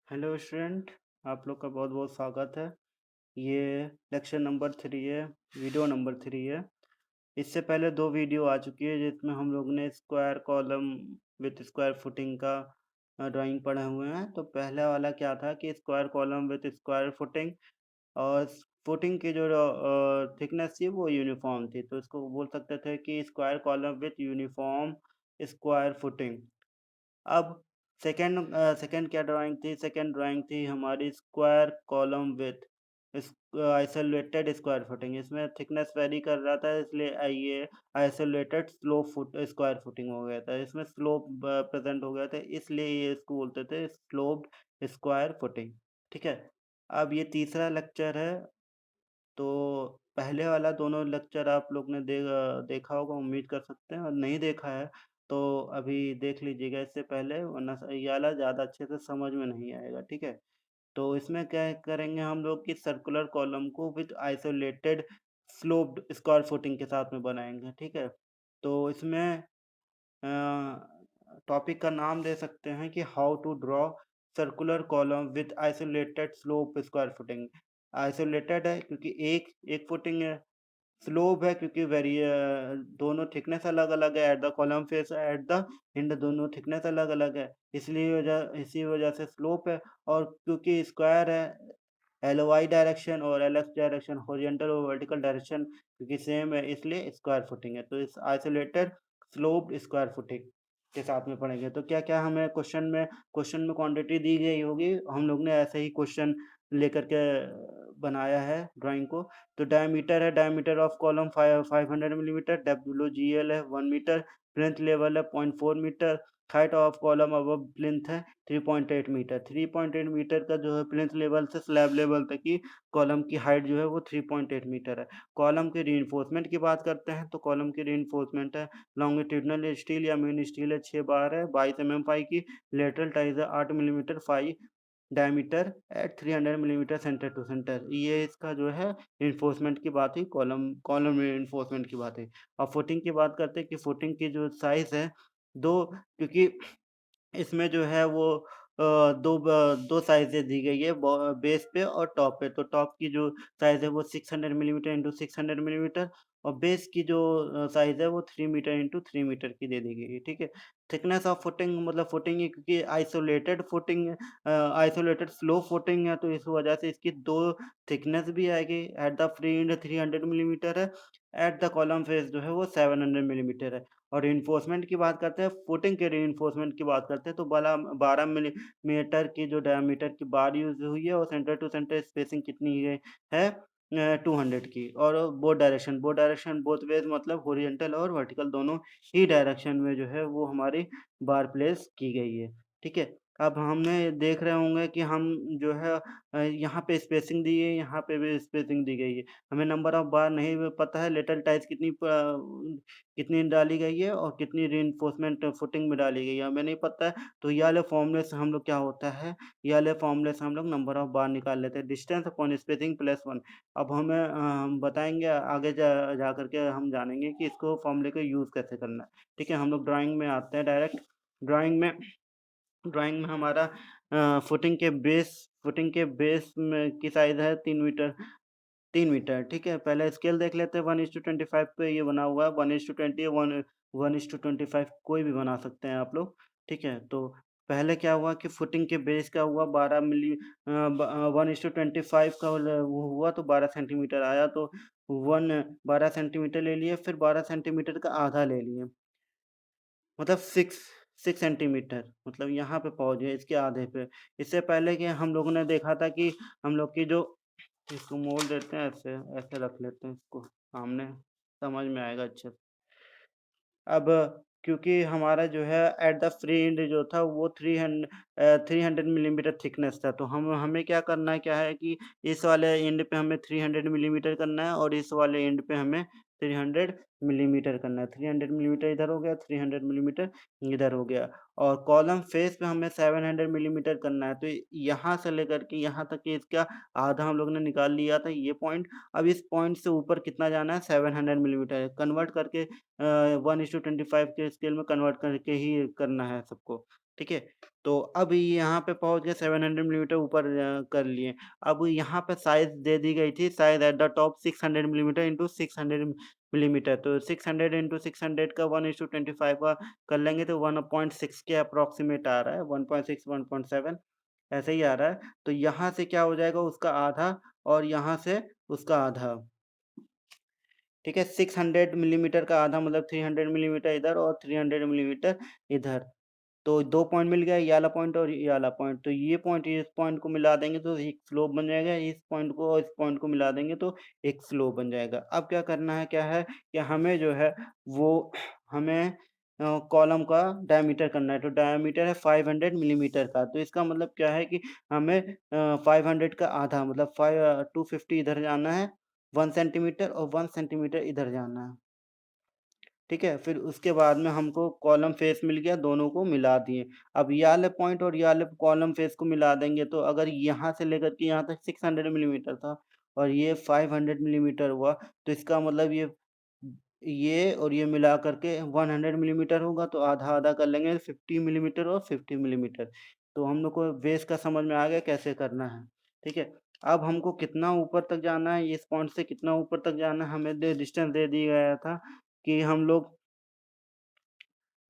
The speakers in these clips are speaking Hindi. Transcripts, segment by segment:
हेलो स्टूडेंट, आप लोग का बहुत बहुत स्वागत है। ये लेक्चर नंबर 3 है, वीडियो नंबर 3 है। इससे पहले 2 वीडियो आ चुकी है जिसमें हम लोग ने square column with square footing का ड्राइंग पढ़े हुए हैं। तो पहला वाला क्या था कि square column with square footing, और फुटिंग की जो थिकनेस थी वो यूनिफॉर्म थी, तो इसको बोल सकते थे कि square column with uniform square footing. अब सेकंड क्या ड्राइंग थी? सेकंड ड्राइंग थी हमारी square column with isolated square footing. इसमें थिकनेस वेरी कर रहा था, इसलिए ये isolated slope foot square footing हो गया था। इसमें स्लोप प्रेजेंट हो गया था, इसलिए ये इसको बोलते थे स्लोप्ड स्क्वायर फुटिंग। ठीक है। अब ये तीसरा लेक्चर है। तो पहले वाला दोनों लेक्चर आप लोग ने देखा होगा, उम्मीद कर सकते हैं, और नहीं देखा है तो अभी देख लीजिएगा इससे पहले, वरना ये वाला ज़्यादा अच्छे से समझ में नहीं आएगा। ठीक है। तो इसमें क्या करेंगे हम लोग कि सर्कुलर कॉलम को with isolated sloped square footing के साथ में बनाएंगे। ठीक है। तो इसमें टॉपिक का नाम दे सकते हैं कि how to draw circular column with isolated slope square footing. Isolated है क्योंकि एक एक फुटिंग है, स्लोप है क्योंकि दोनों थिकनेस अलग अलग है, at the column face at the end दोनों थिकनेस अलग अलग है, इसलिए इसी वजह से स्लोप है। और क्योंकि स्क्वायर है, एल वाई डायरेक्शन और एल एक्स डायरेक्शन, हॉरिजॉन्टल और वर्टिकल डायरेक्शन क्योंकि सेम है, इसलिए स्क्वायर फुटिंग है। तो इस आइसोलेटेड स्लोप्ड स्क्वायर फुटिंग के साथ में पढ़ेंगे। तो क्या क्या हमें क्वेश्चन में क्वांटिटी दी गई होगी, हम लोग ने ऐसे ही क्वेश्चन लेकर के बनाया है ड्राइंग को। तो डायमीटर है, diameter of column 500 millimetre, W है 1 मीटर, प्लिंथ लेवल है 0.4 metre, height of column above plinth है 3.8 मीटर। 3.8 मीटर का जो है प्लिंथ लेवल से स्लैब लेवल तक की कॉलम की हाइट जो है वो 3.8 मीटर है। कॉलम के रीइंफोर्समेंट की बात करते हैं तो कॉलम की रीइंफोर्समेंट है, लॉन्गिट्यूडनल स्टील या मेन स्टील है 6 बार है, 22 mm फाई की, लेटरल टाइज है 8 millimetre phi, diameter at 300 millimetre centre to centre. ये इसका जो है इन्फोर्समेंट की बात हुई, कॉलम में इन्फोर्समेंट की बात है। और फुटिंग की बात करते हैं कि फुटिंग की जो साइज है दो, क्योंकि इसमें जो है वो दो साइज़ें दी गई है, बेस पे और टॉप पे। तो टॉप की जो साइज़ है वो 600 मिलीमीटर इंटू 600 मिलीमीटर, और बेस की जो साइज़ है वो 3 मीटर इंटू 3 मीटर की दे दी गई है। ठीक है। थिकनेस ऑफ फुटिंग मतलब फुटिंग है क्योंकि आइसोलेटेड स्लो फुटिंग है, तो इस वजह से इसकी दो थिकनेस भी आएगी। At the free and 300 millimetre है, एट द कॉलम फेस जो है वो 700 मिलीमीटर है। और रीइंफोर्समेंट की बात करते हैं, फुटिंग के रीइंफोर्समेंट की बात करते हैं तो 12 मिलीमीटर की जो डायमीटर की बार यूज़ हुई है, और सेंटर टू सेंटर स्पेसिंग कितनी है 200 की। और बोथ डायरेक्शन बोथ वेज मतलब हॉरिजॉन्टल और वर्टिकल दोनों ही डायरेक्शन में जो है वो हमारी बार प्लेस की गई है। ठीक है। अब हमने देख रहे होंगे कि हम जो है यहाँ पे स्पेसिंग दी है, यहाँ पे भी स्पेसिंग दी गई है। हमें नंबर ऑफ बार नहीं पता है, लेटरल टाइज कितनी डाली गई है और कितनी रीइंफोर्समेंट फुटिंग में डाली गई है हमें नहीं पता है। तो ये वाले फॉर्मूले से हम लोग क्या होता है, ये वाले फॉर्मूले से हम लोग नंबर ऑफ बार निकाल लेते हैं, डिस्टेंस अपॉन स्पेसिंग प्लस 1। अब हमें हम बताएंगे आगे जा करके हम जानेंगे कि इसको फॉर्मूले का यूज़ कैसे करना है। ठीक है। हम लोग ड्राइंग में आते हैं डायरेक्ट। ड्राइंग में ड्राइंग में हमारा फुटिंग के बेस में की साइज़ है 3 मीटर। ठीक है। पहले स्केल देख लेते हैं, 1:25 पे ये बना हुआ है, 1:20, 1:25 कोई भी बना सकते हैं आप लोग। ठीक है। तो पहले क्या हुआ कि फुटिंग के बेस का हुआ 1:25 का वो हुआ तो 12 सेंटीमीटर आया, तो 12 सेंटीमीटर ले लिए, फिर 12 सेंटीमीटर का आधा ले लिए, मतलब 6 सेंटीमीटर, मतलब यहाँ पे पहुँच गए इसके आधे पे। इससे पहले कि हम लोगों ने देखा था कि हम लोग की जो, इसको मोड़ देते हैं, ऐसे ऐसे रख लेते हैं इसको सामने, समझ में आएगा अच्छे से। अब क्योंकि हमारा जो है एट द फ्री एंड जो था वो 300 मिलीमीटर थिकनेस था, तो हमें क्या है कि इस वाले एंड पे हमें 300 मिलीमीटर करना है, और इस वाले एंड पे हमें 300 मिलीमीटर करना है। 300 मिलीमीटर इधर हो गया, 300 मिलीमीटर इधर हो गया। और कॉलम फेस पे हमें 700 मिलीमीटर करना है, तो यहाँ से लेकर के यहाँ तक कि इसका आधा हम लोग ने निकाल लिया था ये पॉइंट। अब इस पॉइंट से ऊपर कितना जाना है, 700 मिलीमीटर कन्वर्ट करके 1:25 के स्केल में कन्वर्ट करके ही करना है सबको। ठीक है? तो अब यहाँ पे पहुँच गए 700 मिलीमीटर ऊपर कर लिए। अब यहाँ पे साइज़ दे दी गई थी size at the top 600 millimetre into 600 millimetre, तो 600 इंटू 600 का 1:25 का कर लेंगे तो 1.6 के अप्रॉक्सिमेट आ रहा है, 1.6 1.7 ऐसे ही आ रहा है। तो यहाँ से क्या हो जाएगा उसका आधा और यहाँ से उसका आधा। ठीक है? 600 मिलीमीटर का आधा मतलब 300 मिलीमीटर इधर और 300 मिलीमीटर इधर। तो 2 पॉइंट मिल गया, ये वाला पॉइंट और ये वाला पॉइंट। तो ये पॉइंट इस पॉइंट को मिला देंगे तो एक स्लोप बन जाएगा, इस पॉइंट को और इस पॉइंट को मिला देंगे तो एक स्लोप बन जाएगा। अब क्या करना है, क्या है कि हमें जो है वो हमें कॉलम का डायमीटर करना है। तो डायमीटर है 500 मिलीमीटर का। तो इसका मतलब क्या है कि हमें 500 का आधा मतलब 250 इधर जाना है 1 सेंटीमीटर और 1 सेंटीमीटर इधर जाना है। ठीक है? फिर उसके बाद में हमको कॉलम फेस मिल गया, दोनों को मिला दिए। अब ये वाले पॉइंट और ये वाले कॉलम फेस को मिला देंगे तो अगर यहाँ से लेकर के यहाँ तक 600 मिलीमीटर था और ये 500 मिलीमीटर हुआ, तो इसका मतलब ये और ये मिला कर के 100 मिलीमीटर होगा, तो आधा-आधा कर लेंगे 50 मिलीमीटर और 50 मिलीमीटर। तो हम लोग को बेस का समझ में आ गया कैसे करना है। ठीक है? अब हमको कितना ऊपर तक जाना है, इस पॉइंट से कितना ऊपर तक जाना है, हमें डिस्टेंस दे दिया गया था कि हम लोग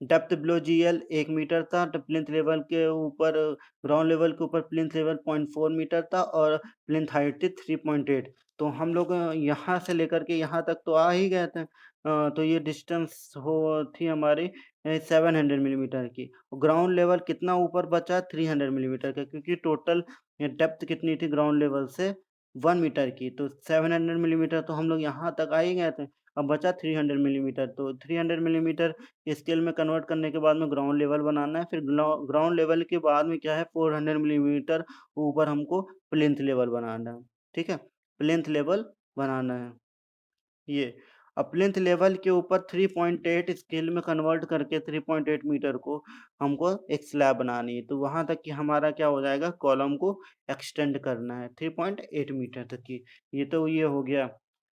डेप्थ बिलो जीएल 1 मीटर था, तो प्लिंथ लेवल के ऊपर ग्राउंड लेवल के ऊपर प्लिंथ लेवल 0.4 मीटर था और प्लिंथ हाइट थी 3.8। तो हम लोग यहाँ से लेकर के यहाँ तक तो आ ही गए थे। तो ये डिस्टेंस थी हमारी 700 मिलीमीटर की। ग्राउंड लेवल कितना ऊपर बचा 300 मिलीमीटर का, क्योंकि टोटल डेप्थ कितनी थी ग्राउंड लेवल से 1 मीटर की, तो 700 मिलीमीटर तो हम लोग यहाँ तक आ ही गए थे। अब बचा 300 मिलीमीटर, तो 300 मिलीमीटर स्केल में कन्वर्ट करने के बाद में ग्राउंड लेवल बनाना है। फिर ग्राउंड लेवल के बाद में क्या है 400 मिलीमीटर ऊपर हमको प्लिंथ लेवल बनाना है। ठीक है? प्लिंथ लेवल बनाना है ये। अब प्लिंथ लेवल के ऊपर 3.8 स्केल में कन्वर्ट करके 3.8 मीटर को हमको एक स्लैब बनानी है। तो वहाँ तक कि हमारा क्या हो जाएगा, कॉलम को एक्सटेंड करना है 3.8 मीटर तक की। ये तो ये हो गया।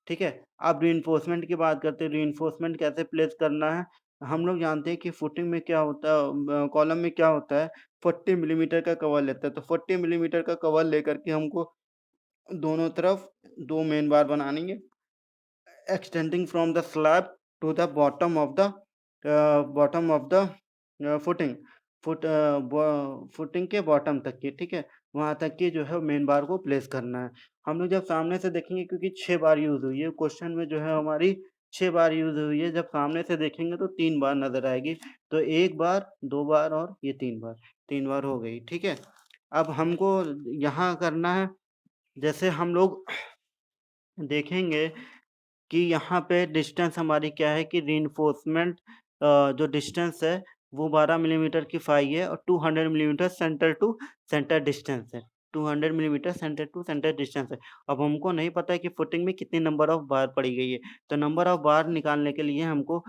ठीक है? अब रिइंफोर्समेंट की बात करते हैं, रिइंफोर्समेंट कैसे प्लेस करना है। हम लोग जानते हैं कि फुटिंग में क्या होता है, कॉलम में क्या होता है, 40 मिलीमीटर का कवर लेता है। तो 40 मिलीमीटर का कवर लेकर के हमको दोनों तरफ 2 मेन बार बनानी है, extending from the slab to the bottom of the footing, footing के बॉटम तक की। ठीक है? वहाँ तक की जो है मेन बार को प्लेस करना है। हम लोग जब सामने से देखेंगे, क्योंकि 6 बार यूज़ हुई है क्वेश्चन में, जो है हमारी 6 बार यूज़ हुई है। जब सामने से देखेंगे तो 3 बार नज़र आएगी। तो 1 बार, 2 बार और ये 3 बार, 3 बार हो गई। ठीक है? अब हमको यहाँ करना है, जैसे हम लोग देखेंगे कि यहाँ पे डिस्टेंस हमारी क्या है कि रिइंफोर्समेंट जो डिस्टेंस है वो 12 मिलीमीटर की फाई है और 200 millimetre centre to centre distance है। 200 millimetre centre to centre distance है। अब हमको नहीं पता है कि फुटिंग में कितनी नंबर ऑफ बार पड़ी गई है। तो नंबर ऑफ बार निकालने के लिए हमको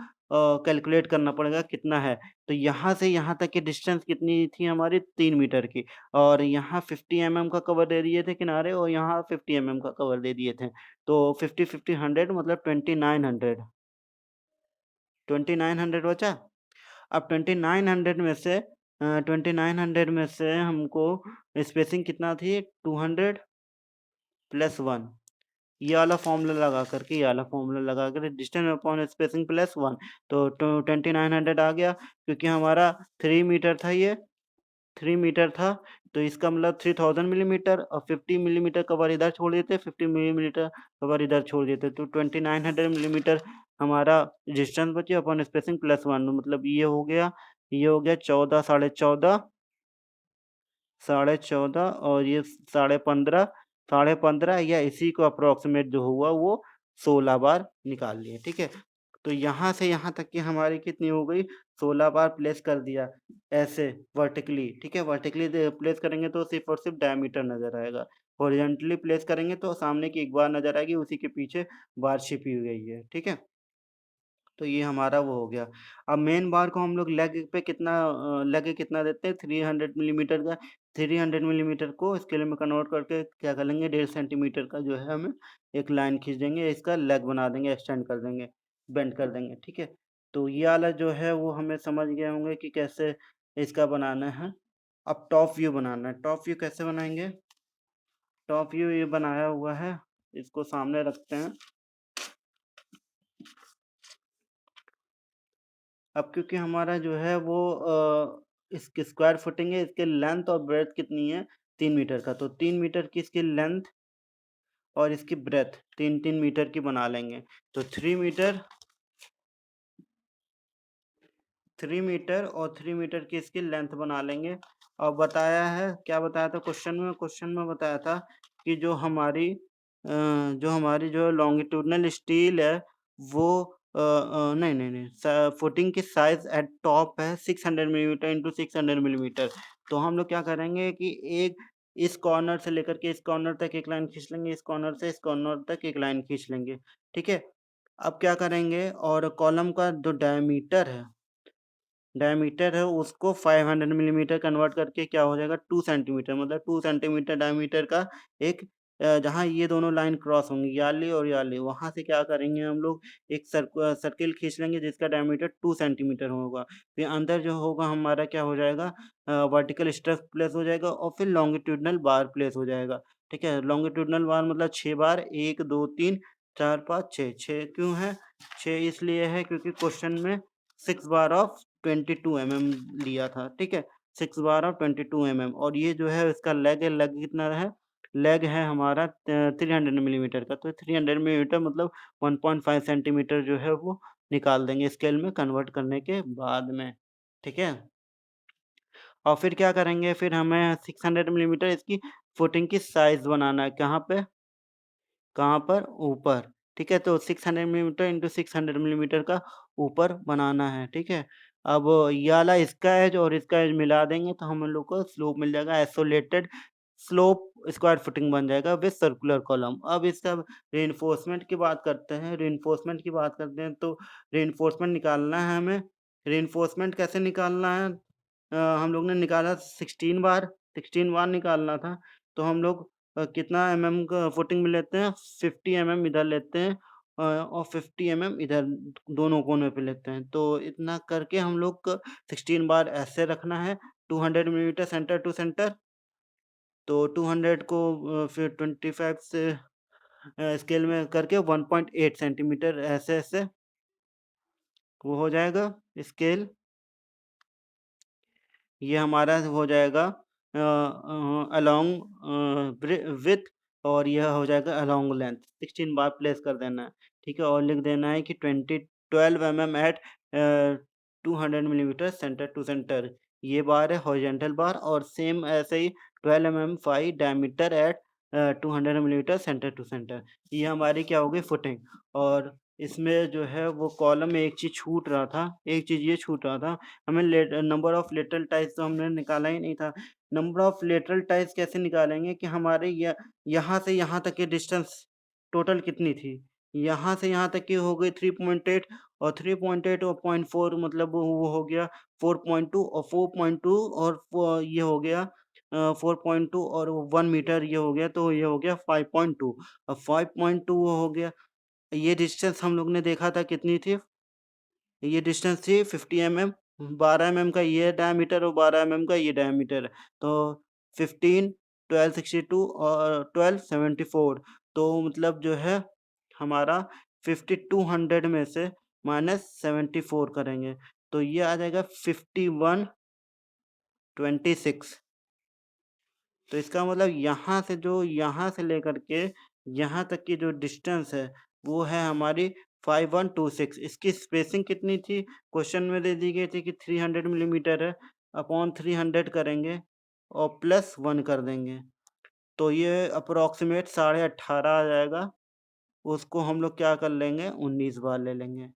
कैलकुलेट करना पड़ेगा कितना है। तो यहाँ से यहाँ तक की डिस्टेंस कितनी थी हमारी 3 मीटर की, और यहाँ 50 एमएम का कवर दे दिए थे किनारे और यहाँ 50 एमएम का कवर दे दिए थे। तो 50-50 100 मतलब 2900, 2900 बचा। अब 2900 में से 2900 में से हमको स्पेसिंग कितना थी 200 प्लस 1, ये वाला फ़ॉर्मूला लगा करके, ये वाला फ़ॉर्मूला लगा कर डिस्टेंस अपॉन स्पेसिंग प्लस 1, तो 2900 आ गया, क्योंकि हमारा 3 मीटर था ये, 3 मीटर था, तो इसका मतलब 3000 मिलीमीटर और 50 मिलीमीटर कवर इधर छोड़ देते, 50 मिलीमीटर कवर इधर छोड़ देते, तो 2900 मिलीमीटर हमारा डिस्टेंस बचे अपॉन स्पेसिंग प्लस 1, मतलब ये हो गया 14, साढ़े 14 और ये साढ़े 15 या इसी को अप्रॉक्सिमेट जो हुआ वो 16 बार निकाल लिए। ठीक है? तो यहाँ से यहाँ तक की हमारी कितनी हो गई, 16 बार प्लेस कर दिया ऐसे वर्टिकली। ठीक है? वर्टिकली प्लेस करेंगे तो सिर्फ़ और सिर्फ़ डायमीटर नज़र आएगा। हॉरिज़ॉन्टली प्लेस करेंगे तो सामने की एक बार नज़र आएगी, उसी के पीछे बार छिपी हुई है। ठीक है? तो ये हमारा वो हो गया। अब मेन बार को हम लोग लेग कितना देते हैं 300 मिलीमीटर का। 300 मिलीमीटर को स्केल में कन्वर्ट करके क्या कर लेंगे, 1.5 सेंटीमीटर का जो है हमें एक लाइन खींच देंगे, इसका लेग बना देंगे, एक्सटेंड कर देंगे, बेंड कर देंगे। ठीक है? तो ये वाला जो है वो हमें समझ गए होंगे कि कैसे इसका बनाना है। अब टॉप व्यू बनाना है। टॉप व्यू कैसे बनाएंगे? टॉप व्यू ये बनाया हुआ है, इसको सामने रखते हैं। अब क्योंकि हमारा जो है वो इसकी स्क्वायर फुटिंग है, इसके लेंथ और ब्रेथ कितनी है? 3 मीटर का। तो 3 मीटर की इसकी लेंथ और इसकी ब्रेथ 3-3 मीटर की बना लेंगे। तो 3 मीटर, 3 मीटर और 3 मीटर की इसकी लेंथ बना लेंगे। और बताया है, क्या बताया था क्वेश्चन में? क्वेश्चन में बताया था कि जो हमारी जो लॉन्गिट्यूडनल स्टील है वो नहीं नहीं नहीं, फुटिंग की साइज एट टॉप है 600 मिलीमीटर इंटू 600 मिलीमीटर। तो हम लोग क्या करेंगे कि एक इस कॉर्नर से लेकर के इस कॉर्नर तक एक लाइन खींच लेंगे, इस कॉर्नर से इस कॉर्नर तक एक लाइन खींच लेंगे। ठीक है। अब क्या करेंगे, और कॉलम का जो डायमीटर है उसको 500 मिलीमीटर कन्वर्ट करके क्या हो जाएगा, 2 सेंटीमीटर, मतलब 2 सेंटीमीटर डायमीटर का एक जहाँ ये दोनों लाइन क्रॉस होंगी, याली और याली, वहां से क्या करेंगे हम लोग, एक सर्किल खींच लेंगे जिसका डायमीटर 2 सेंटीमीटर होगा। फिर अंदर जो होगा हमारा क्या हो जाएगा, वर्टिकल स्ट्रप प्लेस हो जाएगा और फिर लॉन्गिट्यूडनल बार प्लेस हो जाएगा। ठीक है। लॉन्गिट्यूडनल बार मतलब 6 बार, 1 2 3 4 5 6। क्यों है 6? इसलिए है क्योंकि क्वेश्चन में 6 बार ऑफ 22 mm लिया था। ठीक है। 6 बार ऑफ 22 mm। और ये जो है इसका लेग है, लेग कितना है? लेग है हमारा 300 मिलीमीटर का। तो 300 मिलीमीटर मतलब 1.5 सेंटीमीटर जो है वो निकाल देंगे स्केल में कन्वर्ट करने के बाद में। ठीक है। और फिर क्या करेंगे, फिर हमें 600 मिलीमीटर इसकी फुटिंग की साइज बनाना है। कहाँ पर? ऊपर। ठीक है। तो 600 मिलीमीटर इंटू 600 मिलीमीटर का ऊपर बनाना है। ठीक है। अब ये वाला इसका एज और इसका एज मिला देंगे तो हम लोग को स्लोप मिल जाएगा, आइसोलेटेड स्लोप स्क्वायर फुटिंग बन जाएगा विद सर्कुलर कॉलम। अब इसका रेनफोर्समेंट की बात करते हैं। रेनफोर्समेंट की बात करते हैं तो रेनफोर्समेंट निकालना है हमें। रेनफोर्समेंट कैसे निकालना है? हम लोग ने निकाला 16 बार निकालना था। तो हम लोग कितना का फुटिंग में लेते हैं, 50 इधर लेते हैं और 50 इधर दोनों कोनों पे लेते हैं। तो इतना करके हम लोग को 16 बार ऐसे रखना है, 200 मिलीमीटर सेंटर टू सेंटर। तो 200 को फिर 25 से स्केल में करके 1.8 सेंटीमीटर ऐसे ऐसे वो हो जाएगा स्केल। ये हमारा हो जाएगा अलोंग विथ, और यह हो जाएगा अलोंग लेंथ। 16 बार प्लेस कर देना है। ठीक है। और लिख देना है कि 12 mm at 200 millimetre centre to centre. ये बार है हॉरिजेंटल बार, और सेम ऐसे ही 12 mm 5 diameter at 200 millimetre centre to centre. ये हमारी क्या होगी, फुटिंग। और इसमें जो है वो कॉलम में एक चीज़ छूट रहा था, एक चीज़ ये छूट रहा था, हमें नंबर ऑफ लेटरल टाइज तो हमने निकाला ही नहीं था। नंबर ऑफ लेटरल टाइज कैसे निकालेंगे कि हमारे यहाँ से यहाँ तक की डिस्टेंस टोटल कितनी थी? यहाँ से यहाँ तक की हो गई 3.8, और 3.8 और 0.4 मतलब वो हो गया 4.2, और 4.2 और ये हो गया 4.2 और 1 मीटर ये हो गया, तो ये हो गया 5.2। अब 5.2 वो हो गया। ये डिस्टेंस हम लोग ने देखा था कितनी थी? ये डिस्टेंस थी 50 mm। 12 mm का ये डायमीटर और 12 mm का ये डायमीटर है। तो 15, 1262 और 1274। तो मतलब जो है हमारा 5200 में से -74 करेंगे तो ये आ जाएगा 5126। तो इसका मतलब यहाँ से लेकर के यहाँ तक की जो डिस्टेंस है वो है हमारी 5126। इसकी स्पेसिंग कितनी थी? क्वेश्चन में दे दी गई थी कि 300 मिलीमीटर है, अपॉन 300 करेंगे और +1 कर देंगे। तो ये अप्रोक्सीमेट 18.5 आ जाएगा। उसको हम लोग क्या कर लेंगे, 19 बार ले लेंगे।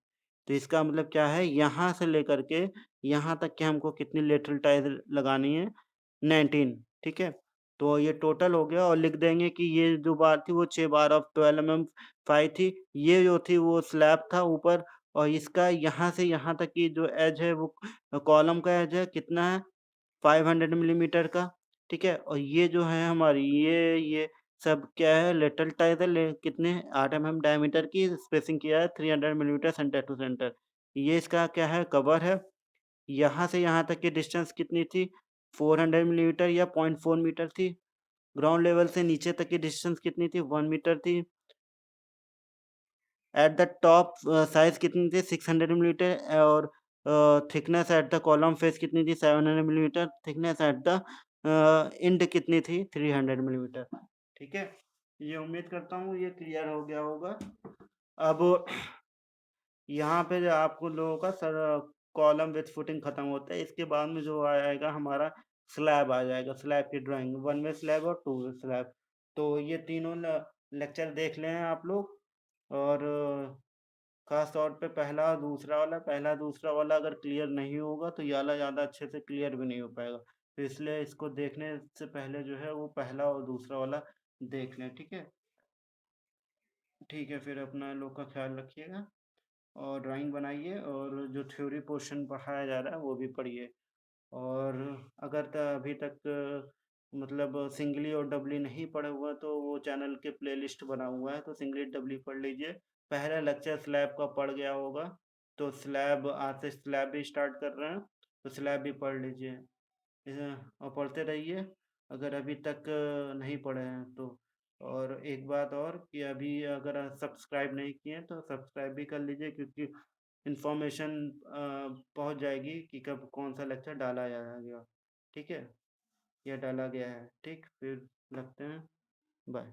तो इसका मतलब क्या है, यहाँ से लेकर के यहाँ तक के हमको कितनी लेटरल टाइज लगानी है? 19। ठीक है। तो ये टोटल हो गया, और लिख देंगे कि ये जो बार थी वो 6 बार ऑफ 12 mm 5 थी। ये जो थी वो स्लैब था ऊपर, और इसका यहाँ से यहाँ तक की जो एज है वो कॉलम का एज है कितना है, 500 मिलीमीटर का। ठीक है। और ये जो है हमारी ये सब क्या है, लेटरल टाइज है, कितने 8 mm डायमीटर की स्पेसिंग किया है, 300 मिलीमीटर सेंटर टू सेंटर। ये इसका क्या है, कवर है। यहाँ से यहाँ तक की डिस्टेंस कितनी थी? 400 मिलीमीटर या 0.4 मीटर थी। ग्राउंड लेवल से नीचे तक की डिस्टेंस कितनी थी? 1 मीटर थी। एट द टॉप साइज़ कितनी थी? 600 मिलीमीटर और thickness at the column face कितनी थी? 700 millimetre. Thickness at the end कितनी थी? 300 मिलीमीटर। ठीक है? ये उम्मीद करता हूँ ये क्लियर हो गया होगा। अब यहाँ पे जो आपको लोगों का सर कॉलम विथ फुटिंग खत्म होता है। इसके बाद में जो आएगा हमारा स्लैब आ जाएगा। स्लैब की ड्राइंग, वन वे स्लैब और टू वे स्लैब। तो ये तीनों लेक्चर देख लें आप लोग। और खास तौर पे पहला दूसरा वाला अगर क्लियर नहीं होगा तो ये वाला ज़्यादा अच्छे से क्लियर भी नहीं हो पाएगा। तो इसलिए इसको देखने से पहले जो है वो पहला और दूसरा वाला देख लें। ठीक है? ठीक है, फिर अपना लोग का ख्याल रखिएगा और ड्राइंग बनाइए और जो थ्योरी पोर्शन पढ़ाया जा रहा है वो भी पढ़िए। और अगर अभी तक मतलब सिंगली और डबली नहीं पढ़े हुआ तो वो चैनल के प्लेलिस्ट बना हुआ है, तो सिंगली डबली पढ़ लीजिए। पहला लेक्चर स्लैब का पढ़ गया होगा, तो स्लैब आज से स्लैब भी स्टार्ट कर रहे हैं, तो स्लैब भी पढ़ लीजिए। और पढ़ते रहिए अगर अभी तक नहीं पढ़े हैं तो। और एक बात और कि अभी अगर सब्सक्राइब नहीं किए हैं तो सब्सक्राइब भी कर लीजिए, क्योंकि इन्फॉर्मेशन पहुंच जाएगी कि कब कौन सा लेक्चर डाला जाएगा। ठीक है? या डाला गया है। ठीक, फिर रखते हैं। बाय।